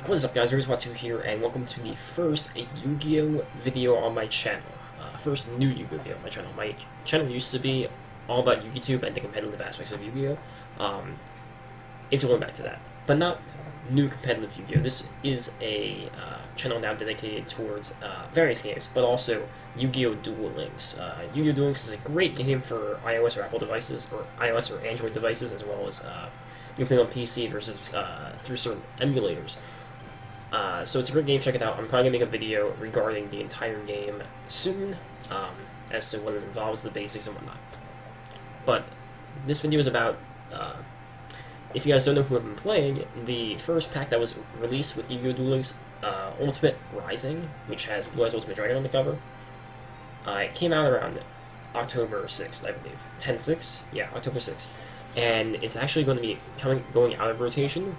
What is up, guys? NumberTwo here, and welcome to the first Yu-Gi-Oh video on my channel. First new Yu-Gi-Oh video on my channel. My channel used to be all about Yu-Gi-Tube and the competitive aspects of Yu-Gi-Oh. It's going back to that, but not new competitive Yu-Gi-Oh. This is a channel now dedicated towards various games, but also Yu-Gi-Oh Duel Links. Yu-Gi-Oh Duel Links is a great game for iOS or Apple devices, or iOS or Android devices, as well as you can play on PC versus through certain emulators. So it's a great game, check it out. I'm probably going to make a video regarding the entire game soon, as to what it involves, the basics and whatnot. But this video is about, if you guys don't know who I've been playing, the first pack that was released with Yu-Gi-Oh! Duel Links, Ultimate Rising, which has Blue Eyes Ultimate Dragon on the cover, it came out around October 6th, I believe. 10/6? Yeah, October 6th. And it's actually going to be going out of rotation.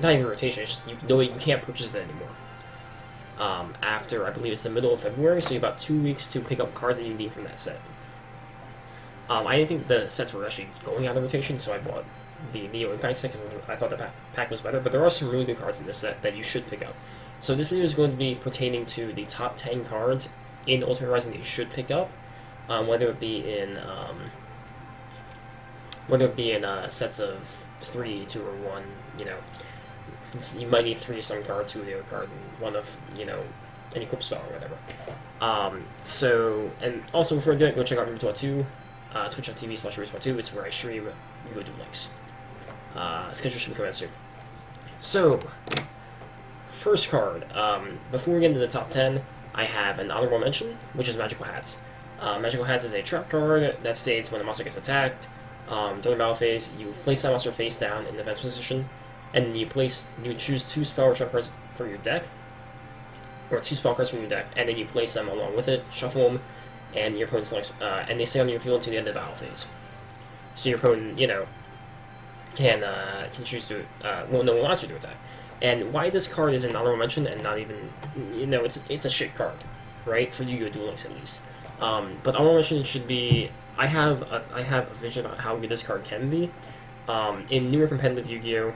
Not even rotation, it's just you can't purchase it anymore. After, I believe it's the middle of February, so you have about 2 weeks to pick up cards that you need from that set. I didn't think the sets were actually going out of rotation, so I bought the Neo Impact set because I thought the pack was better, but there are some really good cards in this set that you should pick up. So this video is going to be pertaining to the top 10 cards in Ultimate Rising that you should pick up, whether it be in sets of 3, 2, or 1, you know. You might need 3 of some card, 2 of the other card, and 1 of, you know, any equip spell or whatever. And also before I do it, go check out NumberTwo, twitch.tv/NumberTwo. It's where I stream Yugioh Duel Links. Schedule should be coming out soon. So, first card. Before we get into the top 10, I have an honorable mention, which is Magical Hats. Magical Hats is a trap card that states when a monster gets attacked, during the battle phase, you place that monster face down in defense position, and you choose 2 spell or trap cards from your deck, or 2 spell cards from your deck, and then you place them along with it, shuffle them, and your opponent selects, and they stay on your field until the end of the battle phase. So your opponent, you know, can choose to, well, no one wants you to attack. And why this card is an honorable mention and not even, you know, it's a shit card, right? For Yu-Gi-Oh! Duel Links at least. But honorable mention should be, I have a vision about how good this card can be. In newer competitive Yu-Gi-Oh!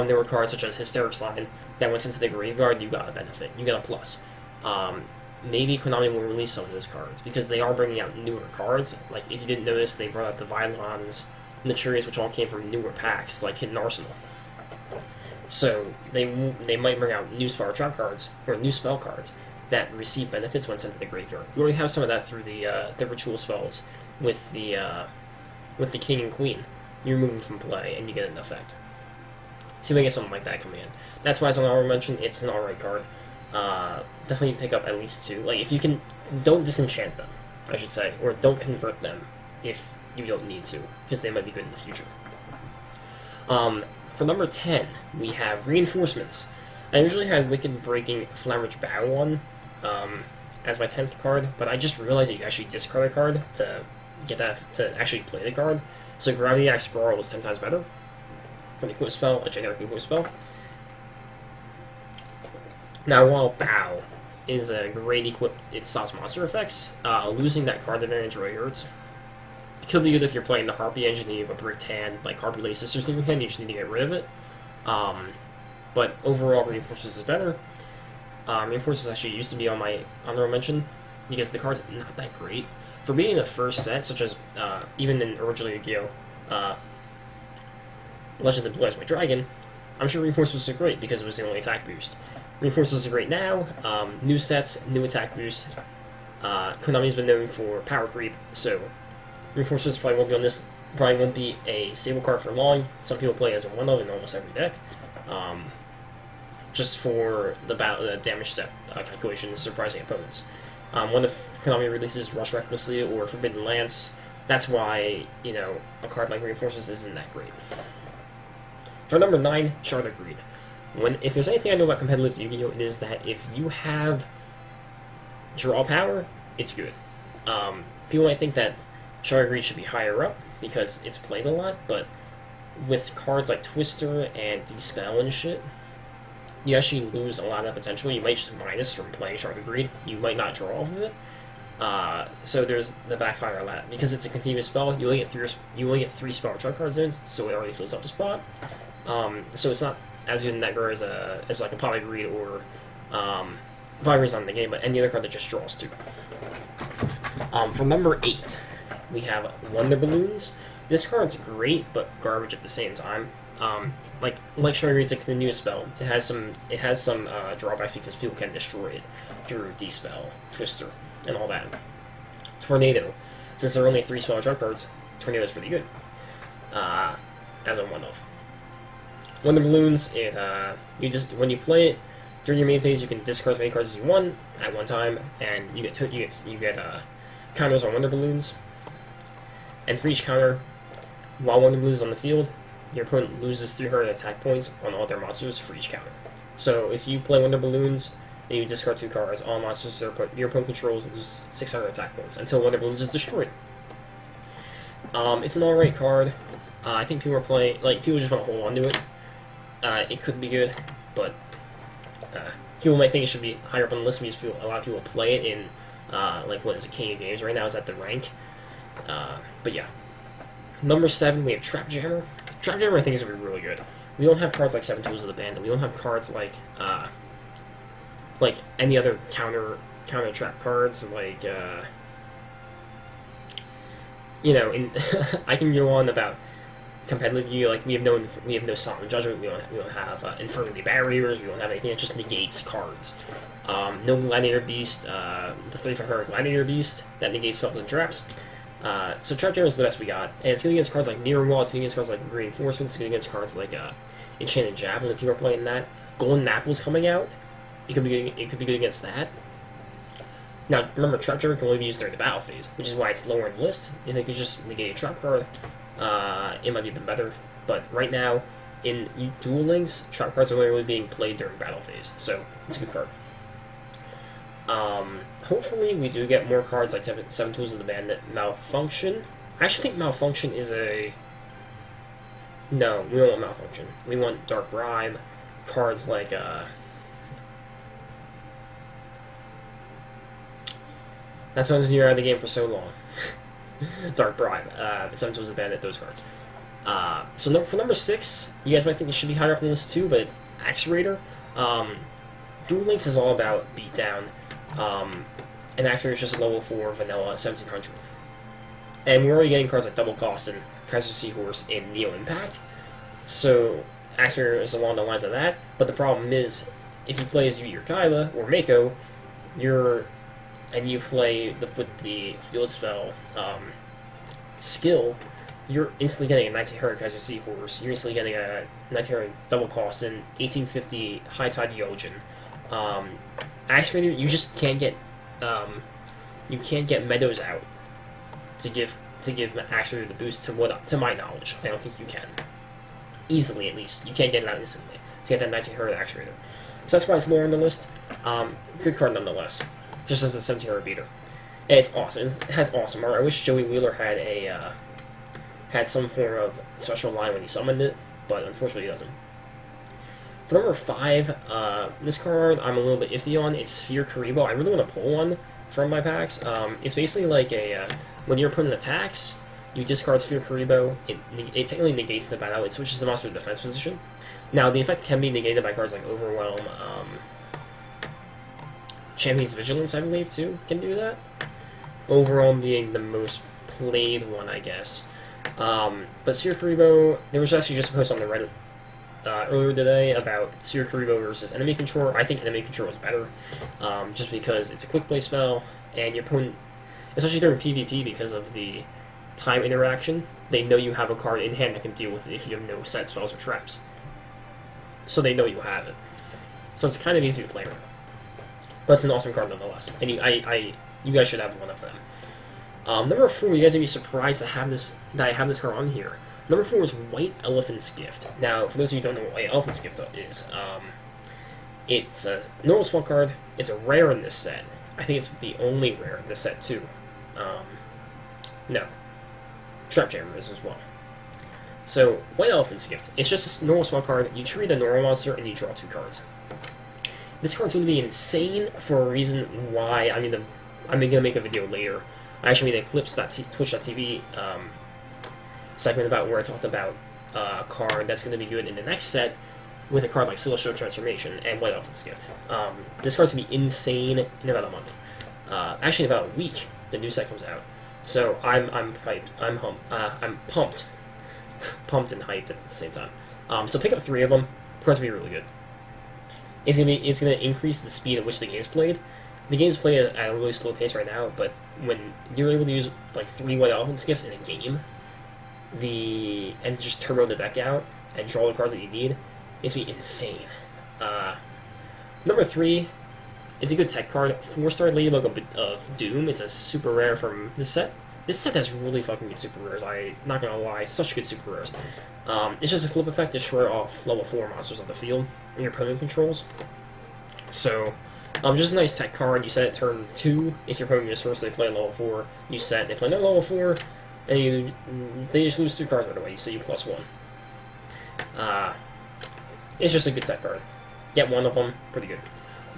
There were cards such as Hysteric Slide that went into the graveyard. You got a benefit. You got a plus. Maybe Konami will release some of those cards because they are bringing out newer cards. Like, if you didn't notice, they brought out the Vylons, Naturias, which all came from newer packs, like Hidden Arsenal. So they might bring out new spell trap cards or new spell cards that receive benefits when sent to the graveyard. We already have some of that through the ritual spells with the King and Queen. You remove them from play and you get an effect. So you may get something like that coming in. That's why it's an honorable mention. It's an alright card. Definitely pick up at least 2. Like, if you can, don't disenchant them, I should say, or don't convert them if you don't need to, because they might be good in the future. For number 10, we have Reinforcements. I usually had Wicked Breaking Flamage Battle on as my 10th card, but I just realized that you actually discard a card to get that to actually play the card. So Gravity Axe Sprawl was 10 times better. For the equip spell, a generic equip spell. Now, while Bow is a great equip, it stops monster effects. Losing that card advantage really hurts. It could be good if you're playing the Harpy engine and you have a bricked hand, like Harpy Lady Sisters in your hand, you just need to get rid of it. But overall, Reinforcements is better. Reinforcements actually used to be on my honorable mention, because the card's not that great. For being the first set, such as even in original Yu-Gi-Oh! Legend of Blue Eyes White Dragon, I'm sure Reinforcements are great because it was the only attack boost. Reinforcements are great now. New sets, new attack boost. Konami's been known for power creep, so Reinforcements probably won't be on this. Probably won't be a stable card for long. Some people play as a 1-of in almost every deck, just for the damage step calculations, surprising opponents. When Konami releases Rush Recklessly or Forbidden Lance, that's why, you know, a card like Reinforcements isn't that great. For number 9, Charlotte Greed. If there's anything I know about competitive Yu-Gi-Oh!, it is that if you have draw power, it's good. People might think that Charlotte Greed should be higher up because it's played a lot, but with cards like Twister and Dispel and shit, you actually lose a lot of that potential. You might just minus from playing Charlotte Greed. You might not draw off of it. So there's the backfire on that. Because it's a continuous spell, you only get 3 spell trap cards in, so it already fills up the spot. So it's not as good in that card as like a Polygrade or Polygrade's not in the game, but any other card that just draws 2. For number 8, we have Wonder Balloons. This card's great, but garbage at the same time. Like Shiny Reed's like the newest spell. It has some drawbacks because people can destroy it through Dispel, Twister, and all that. Tornado. Since there are only 3 spell draw cards, Tornado is pretty good. As a one-of. Wonder Balloons, when you play it during your main phase, you can discard as many cards as you want at one time, and you get counters on Wonder Balloons. And for each counter, while Wonder Balloons is on the field, your opponent loses 300 attack points on all their monsters for each counter. So if you play Wonder Balloons and you discard 2 cards, all monsters your opponent controls lose 600 attack points until Wonder Balloons is destroyed. It's an alright card. I think people are playing, people just want to hold on to it. It could be good, but people might think it should be higher up on the list because a lot of people play it in, what is it, King of Games right now is at the rank. But yeah. Number 7, we have Trap Jammer. Trap Jammer I think is going to be really good. We don't have cards like 7 Tools of the Bandit. We don't have cards like any other counter trap cards, I can go on about competitively, we have no Solemn Judgment, we don't have Infernally Barriers, we don't have anything that just negates cards. No Gladiator Beast, the 3-for-her Gladiator Beast that negates spells and traps. So Trap Jammer is the best we got, and it's good against cards like Mirror Wall, it's good against cards like Reinforcements, it's good against cards like Enchanted Javelin if people are playing that. Golden Apple's coming out, it could be good against that. Now, remember, Trap Jammer can only be used during the battle phase, which is why it's lower in the list. If they could just negate a trap card, it might be a bit better. But right now, in Duel Links, trap cards are only really being played during battle phase, so it's a good card. Hopefully we do get more cards like 7 Tools of the Bandit. Malfunction. I actually think Malfunction is a... No, we don't want Malfunction. We want Dark Bribe, cards like, That's why you're out of the game for so long. Dark Bribe, 7 Tools of the Bandit, those cards. So for number 6, you guys might think it should be higher up on the list too, but Axe Raider. Duel Links is all about beatdown. And Axe Raider is just a level 4 vanilla 1700. And we're already getting cards like Double Cost and Kaiser Seahorse in Neo Impact. So Axe Raider is along the lines of that. But the problem is, if you play as Yugioh Kaiba or Mako, and you play with the field spell skill, you're instantly getting a 1900 Kaiser Seahorse. You're instantly getting a 1900 Double Cost and 1850 High Tide Yojin. Axe Raider, you just can't get Meadows out to give Axe Raider the boost to my knowledge. I don't think you can. Easily, at least. You can't get it out instantly to get that 1900 Axe Raider. So that's why it's lower on the list. Good card nonetheless. Just as a 1700 beater. And it's awesome. It has awesome art. I wish Joey Wheeler had some form of special line when he summoned it, but unfortunately he doesn't. For number 5, this card I'm a little bit iffy on. It's Sphere Karibo. I really want to pull one from my packs. It's basically like when your opponent attacks, you discard Sphere Karibo. It technically negates the battle. It switches the monster to defense position. Now, the effect can be negated by cards like Overwhelm. Champion's Vigilance, I believe, too, can do that. Overwhelm being the most played one, I guess. But Sphere Karibo, there was actually just a post on the Reddit earlier today about Sphere Karibo versus Enemy Control. I think Enemy Control is better, just because it's a quick play spell, and your opponent, especially during PvP, because of the time interaction, they know you have a card in hand that can deal with it if you have no set spells or traps. So they know you have it. So it's kind of easy to play around. But it's an awesome card nonetheless, and you guys should have one of them. Number 4, you guys may be surprised that I have this card on here. Number 4 is White Elephant's Gift. Now, for those of you who don't know what White Elephant's Gift is, it's a normal spell card. It's a rare in this set. I think it's the only rare in this set too. No, Trap Jammer is as well. So White Elephant's Gift. It's just a normal spell card. You treat a normal monster and you draw 2 cards. This card's going to be insane for a reason why I'm going to make a video later. I actually made a Clips.twitch.tv segment about where I talked about a card that's going to be good in the next set, with a card like Celestial Transformation and White Elephant's Gift. This card's gonna be insane in about a month. Actually, in about a week, the new set comes out. So I'm hyped. I'm pumped, pumped and hyped at the same time. So pick up 3 of them. The cards will be really good. It's gonna increase the speed at which the game's played. The game's played at a really slow pace right now, but when you're able to use like 3 White Elephant's Gifts in a game, and just turbo the deck out and draw the cards that you need, it's gonna be insane. Number 3, it's a good tech card. 4-star Ladybug of Doom. It's a super rare from this set. This set has really fucking good super rares. I'm not gonna lie, such good super rares. It's just a flip effect, destroy off level 4 monsters on the field and your opponent controls. So, just a nice tech card. You set it turn 2. If your opponent just first, they play level 4. You set, they play another level 4, and they just lose 2 cards right away, so you +1. It's just a good tech card. Get 1 of them, pretty good.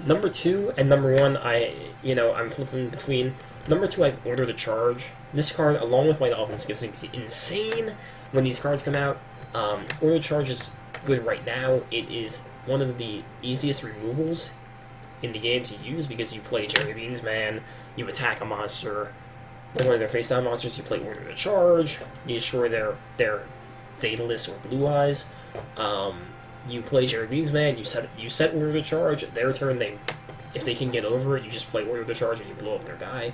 Number 2 and number 1, I'm flipping between. Number 2, I've ordered a charge. This card, along with White Elephant's Gift, is going to be insane when these cards come out. Order charge is good right now. It is one of the easiest removals in the game to use because you play Jerry Beans Man, you attack a monster, one of their face-down monsters, you play Order to Charge, you destroy their Daedalus or Blue Eyes. You play Jerry Beans Man, you set Order to Charge. Their turn, if they can get over it, you just play Order to Charge and you blow up their guy.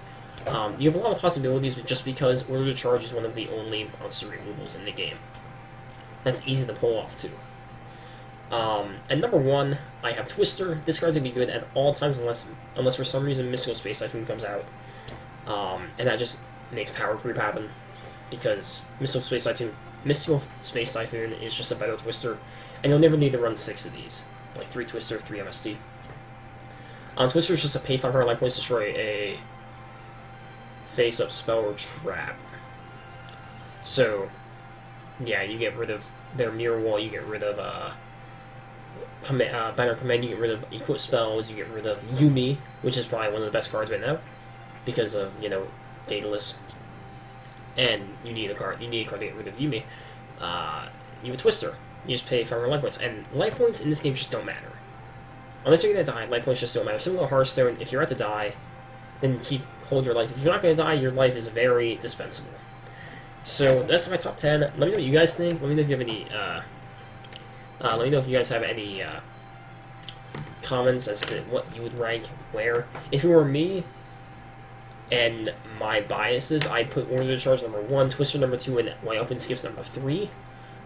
You have a lot of possibilities, but just because Order to Charge is one of the only monster removals in the game. That's easy to pull off, too. And number 1, I have Twister. This card's going to be good at all times unless for some reason Mystical Space Typhoon comes out. And that just makes power creep happen, because Mystical Space Typhoon is just a better Twister, and you'll never need to run 6 of these. Like 3 Twister, 3 MST. Twister is just a pay 500 life points, destroy a face-up spell or trap. So, yeah, you get rid of their Mirror Wall, you get rid of Banner Command, you get rid of Equip Spells, you get rid of Yumi, which is probably one of the best cards right now, because of, Daedalus. And you need a card to get rid of Yumi. You have a Twister. You just pay 500 life points, and life points in this game just don't matter. Unless you're gonna die, life points just don't matter. Similar to Hearthstone, if you're about to die, then hold your life. If you're not gonna die, your life is very dispensable. So that's my top 10. Let me know what you guys think. Let me know if you have any. Let me know if you guys have any comments as to what you would rank where. If it were me and my biases, I'd put Order to Charge number 1, Twister number 2, and White Elephant's Gift number 3.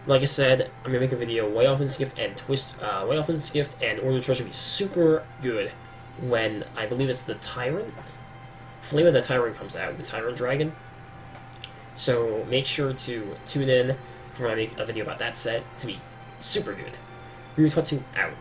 Like I said, I'm gonna make a video. White Elephant's Gift and White Elephant's Gift and Order to Charge will be super good when I believe it's the Tyrant. Flame of the Tyrant comes out, the Tyrant Dragon. So make sure to tune in for when I make a video about that set. It's gonna be super good. Ryu Twatsu out.